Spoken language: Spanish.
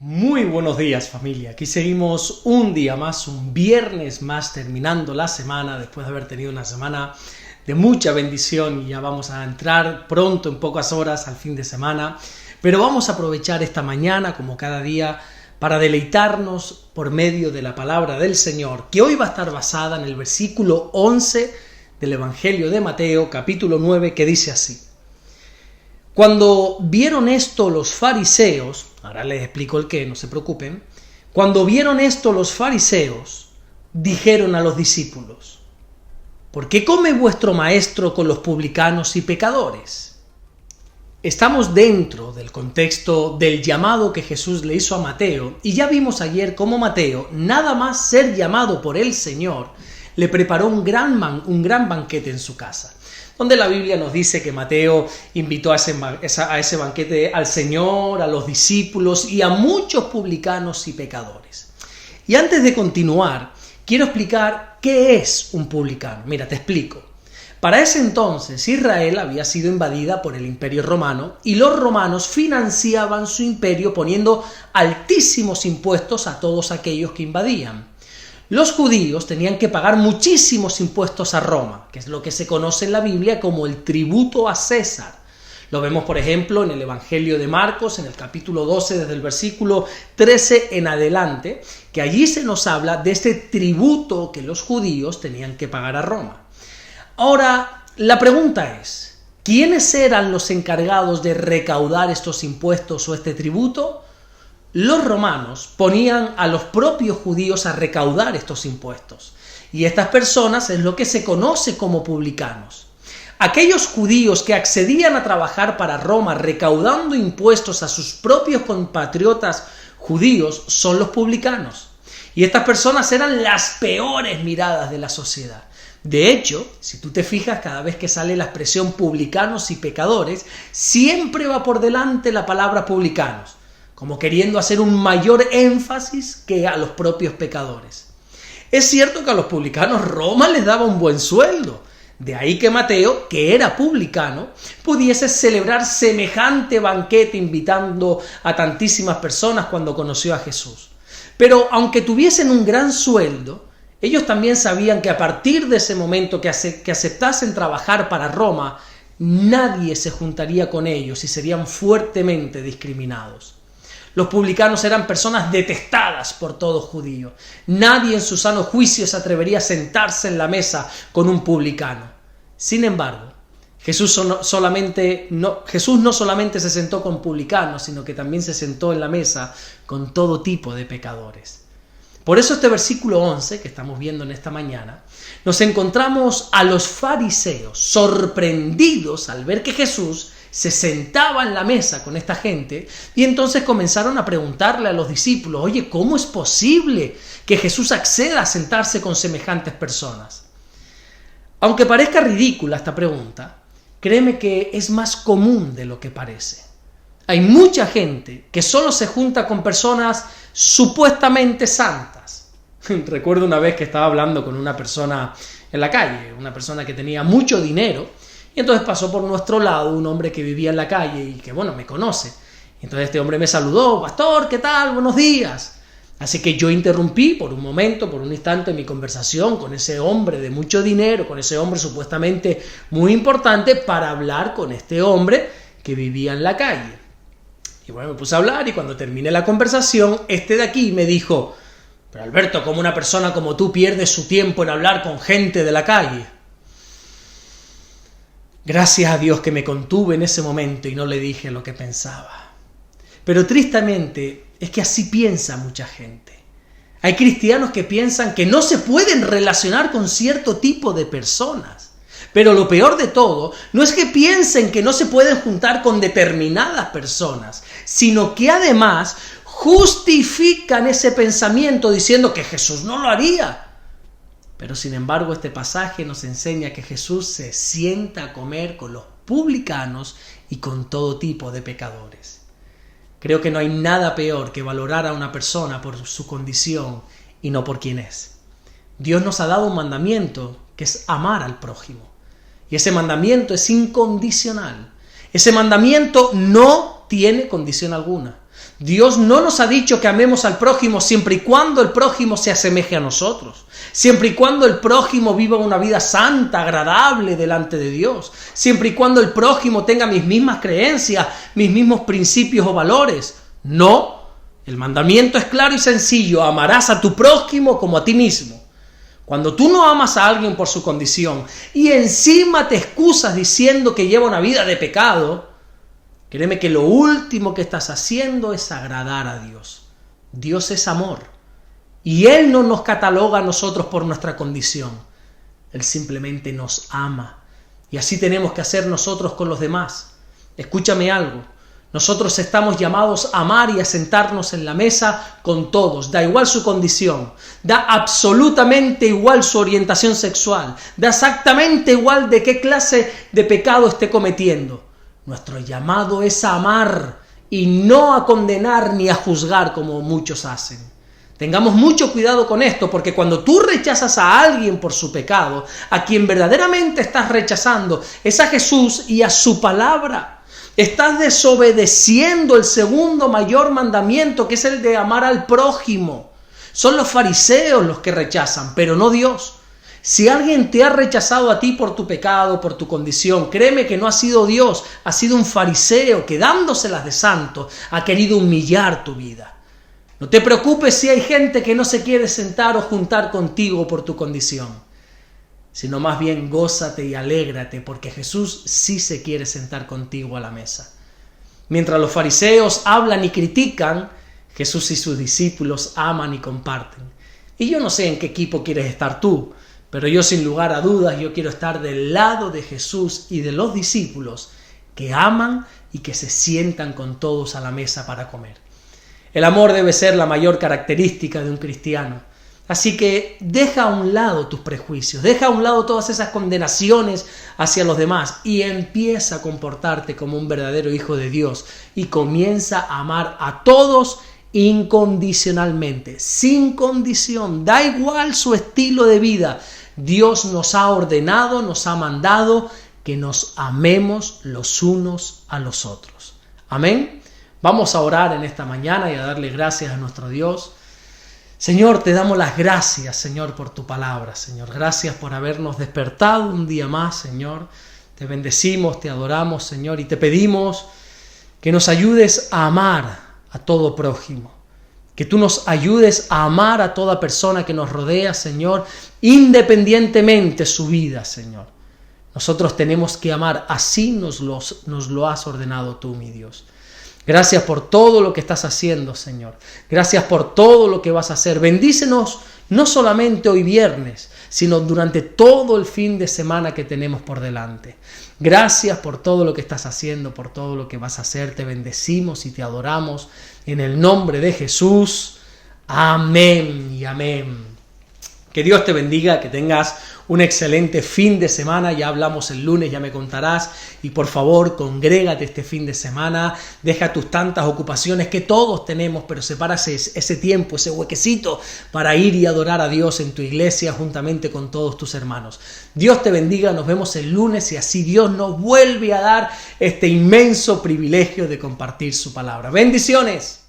Muy buenos días, familia. Aquí seguimos un día más, un viernes más, terminando la semana después de haber tenido una semana de mucha bendición y ya vamos a entrar pronto, en pocas horas, al fin de semana. Pero vamos a aprovechar esta mañana, como cada día, para deleitarnos por medio de la palabra del Señor, que hoy va a estar basada en el versículo 11 del Evangelio de Mateo, capítulo 9, que dice así: Cuando vieron esto los fariseos, ahora les explico el qué, no se preocupen, cuando vieron esto los fariseos, dijeron a los discípulos: ¿por qué come vuestro maestro con los publicanos y pecadores? Estamos dentro del contexto del llamado que Jesús le hizo a Mateo, y ya vimos ayer cómo Mateo, nada más ser llamado por el Señor, le preparó un gran banquete en su casa, donde la Biblia nos dice que Mateo invitó a ese banquete al Señor, a los discípulos y a muchos publicanos y pecadores. Y antes de continuar, quiero explicar qué es un publicano. Mira, te explico. Para ese entonces, Israel había sido invadida por el Imperio Romano y los romanos financiaban su imperio poniendo altísimos impuestos a todos aquellos que invadían. Los judíos tenían que pagar muchísimos impuestos a Roma, que es lo que se conoce en la Biblia como el tributo a César. Lo vemos, por ejemplo, en el Evangelio de Marcos, en el capítulo 12, desde el versículo 13 en adelante, que allí se nos habla de este tributo que los judíos tenían que pagar a Roma. Ahora, la pregunta es, ¿quiénes eran los encargados de recaudar estos impuestos o este tributo? Los romanos ponían a los propios judíos a recaudar estos impuestos, y estas personas es lo que se conoce como publicanos. Aquellos judíos que accedían a trabajar para Roma recaudando impuestos a sus propios compatriotas judíos son los publicanos, y estas personas eran las peores miradas de la sociedad. De hecho, si tú te fijas, cada vez que sale la expresión publicanos y pecadores, siempre va por delante la palabra publicanos, como queriendo hacer un mayor énfasis que a los propios pecadores. Es cierto que a los publicanos Roma les daba un buen sueldo, de ahí que Mateo, que era publicano, pudiese celebrar semejante banquete invitando a tantísimas personas cuando conoció a Jesús. Pero aunque tuviesen un gran sueldo, ellos también sabían que a partir de ese momento que aceptasen trabajar para Roma, nadie se juntaría con ellos y serían fuertemente discriminados. Los publicanos eran personas detestadas por todo judío. Nadie en su sano juicio se atrevería a sentarse en la mesa con un publicano. Sin embargo, Jesús no solamente se sentó con publicanos, sino que también se sentó en la mesa con todo tipo de pecadores. Por eso este versículo 11 que estamos viendo en esta mañana, nos encontramos a los fariseos sorprendidos al ver que Jesús se sentaba en la mesa con esta gente, y entonces comenzaron a preguntarle a los discípulos: oye, ¿cómo es posible que Jesús acceda a sentarse con semejantes personas? Aunque parezca ridícula esta pregunta, créeme que es más común de lo que parece. Hay mucha gente que solo se junta con personas supuestamente santas. Recuerdo una vez que estaba hablando con una persona en la calle, una persona que tenía mucho dinero, y entonces pasó por nuestro lado un hombre que vivía en la calle y que, me conoce. Entonces este hombre me saludó: pastor, ¿qué tal? Buenos días. Así que yo interrumpí por un momento, por un instante, mi conversación con ese hombre de mucho dinero, con ese hombre supuestamente muy importante, para hablar con este hombre que vivía en la calle. Y me puse a hablar, y cuando terminé la conversación, este de aquí me dijo: pero Alberto, ¿cómo una persona como tú pierde su tiempo en hablar con gente de la calle? Gracias a Dios que me contuve en ese momento y no le dije lo que pensaba. Pero tristemente es que así piensa mucha gente. Hay cristianos que piensan que no se pueden relacionar con cierto tipo de personas. Pero lo peor de todo no es que piensen que no se pueden juntar con determinadas personas, sino que además justifican ese pensamiento diciendo que Jesús no lo haría. Pero sin embargo, este pasaje nos enseña que Jesús se sienta a comer con los publicanos y con todo tipo de pecadores. Creo que no hay nada peor que valorar a una persona por su condición y no por quién es. Dios nos ha dado un mandamiento que es amar al prójimo. Y ese mandamiento es incondicional. Ese mandamiento no tiene condición alguna. Dios no nos ha dicho que amemos al prójimo siempre y cuando el prójimo se asemeje a nosotros, siempre y cuando el prójimo viva una vida santa, agradable delante de Dios, siempre y cuando el prójimo tenga mis mismas creencias, mis mismos principios o valores. No, el mandamiento es claro y sencillo: amarás a tu prójimo como a ti mismo. Cuando tú no amas a alguien por su condición y encima te excusas diciendo que lleva una vida de pecado, créeme que lo último que estás haciendo es agradar a Dios. Dios es amor y Él no nos cataloga a nosotros por nuestra condición. Él simplemente nos ama y así tenemos que hacer nosotros con los demás. Escúchame algo. Nosotros estamos llamados a amar y a sentarnos en la mesa con todos, da igual su condición, da absolutamente igual su orientación sexual, da exactamente igual de qué clase de pecado esté cometiendo. Nuestro llamado es a amar y no a condenar ni a juzgar como muchos hacen. Tengamos mucho cuidado con esto, porque cuando tú rechazas a alguien por su pecado, a quien verdaderamente estás rechazando es a Jesús y a su palabra. Estás desobedeciendo el segundo mayor mandamiento, que es el de amar al prójimo. Son los fariseos los que rechazan, pero no Dios. Si alguien te ha rechazado a ti por tu pecado, por tu condición, créeme que no ha sido Dios, ha sido un fariseo que, dándoselas de santo, ha querido humillar tu vida. No te preocupes si hay gente que no se quiere sentar o juntar contigo por tu condición, sino más bien gózate y alégrate, porque Jesús sí se quiere sentar contigo a la mesa. Mientras los fariseos hablan y critican, Jesús y sus discípulos aman y comparten. Y yo no sé en qué equipo quieres estar tú, pero yo sin lugar a dudas yo quiero estar del lado de Jesús y de los discípulos que aman y que se sientan con todos a la mesa para comer. El amor debe ser la mayor característica de un cristiano. Así que deja a un lado tus prejuicios, deja a un lado todas esas condenaciones hacia los demás y empieza a comportarte como un verdadero hijo de Dios y comienza a amar a todos incondicionalmente, sin condición, da igual su estilo de vida. Dios nos ha ordenado, nos ha mandado que nos amemos los unos a los otros. Amén. Vamos a orar en esta mañana y a darle gracias a nuestro Dios. Señor, te damos las gracias, Señor, por tu palabra, Señor. Gracias por habernos despertado un día más, Señor. Te bendecimos, te adoramos, Señor, y te pedimos que nos ayudes a amar a todo prójimo. Que tú nos ayudes a amar a toda persona que nos rodea, Señor, independientemente su vida, Señor. Nosotros tenemos que amar, así nos lo has ordenado tú, mi Dios. Gracias por todo lo que estás haciendo, Señor. Gracias por todo lo que vas a hacer. Bendícenos no solamente hoy viernes, sino durante todo el fin de semana que tenemos por delante. Gracias por todo lo que estás haciendo, por todo lo que vas a hacer. Te bendecimos y te adoramos en el nombre de Jesús. Amén y amén. Que Dios te bendiga, que tengas un excelente fin de semana. Ya hablamos el lunes, ya me contarás. Y por favor, congrégate este fin de semana. Deja tus tantas ocupaciones que todos tenemos, pero separa ese tiempo, ese huequecito para ir y adorar a Dios en tu iglesia juntamente con todos tus hermanos. Dios te bendiga, nos vemos el lunes y así Dios nos vuelve a dar este inmenso privilegio de compartir su palabra. ¡Bendiciones!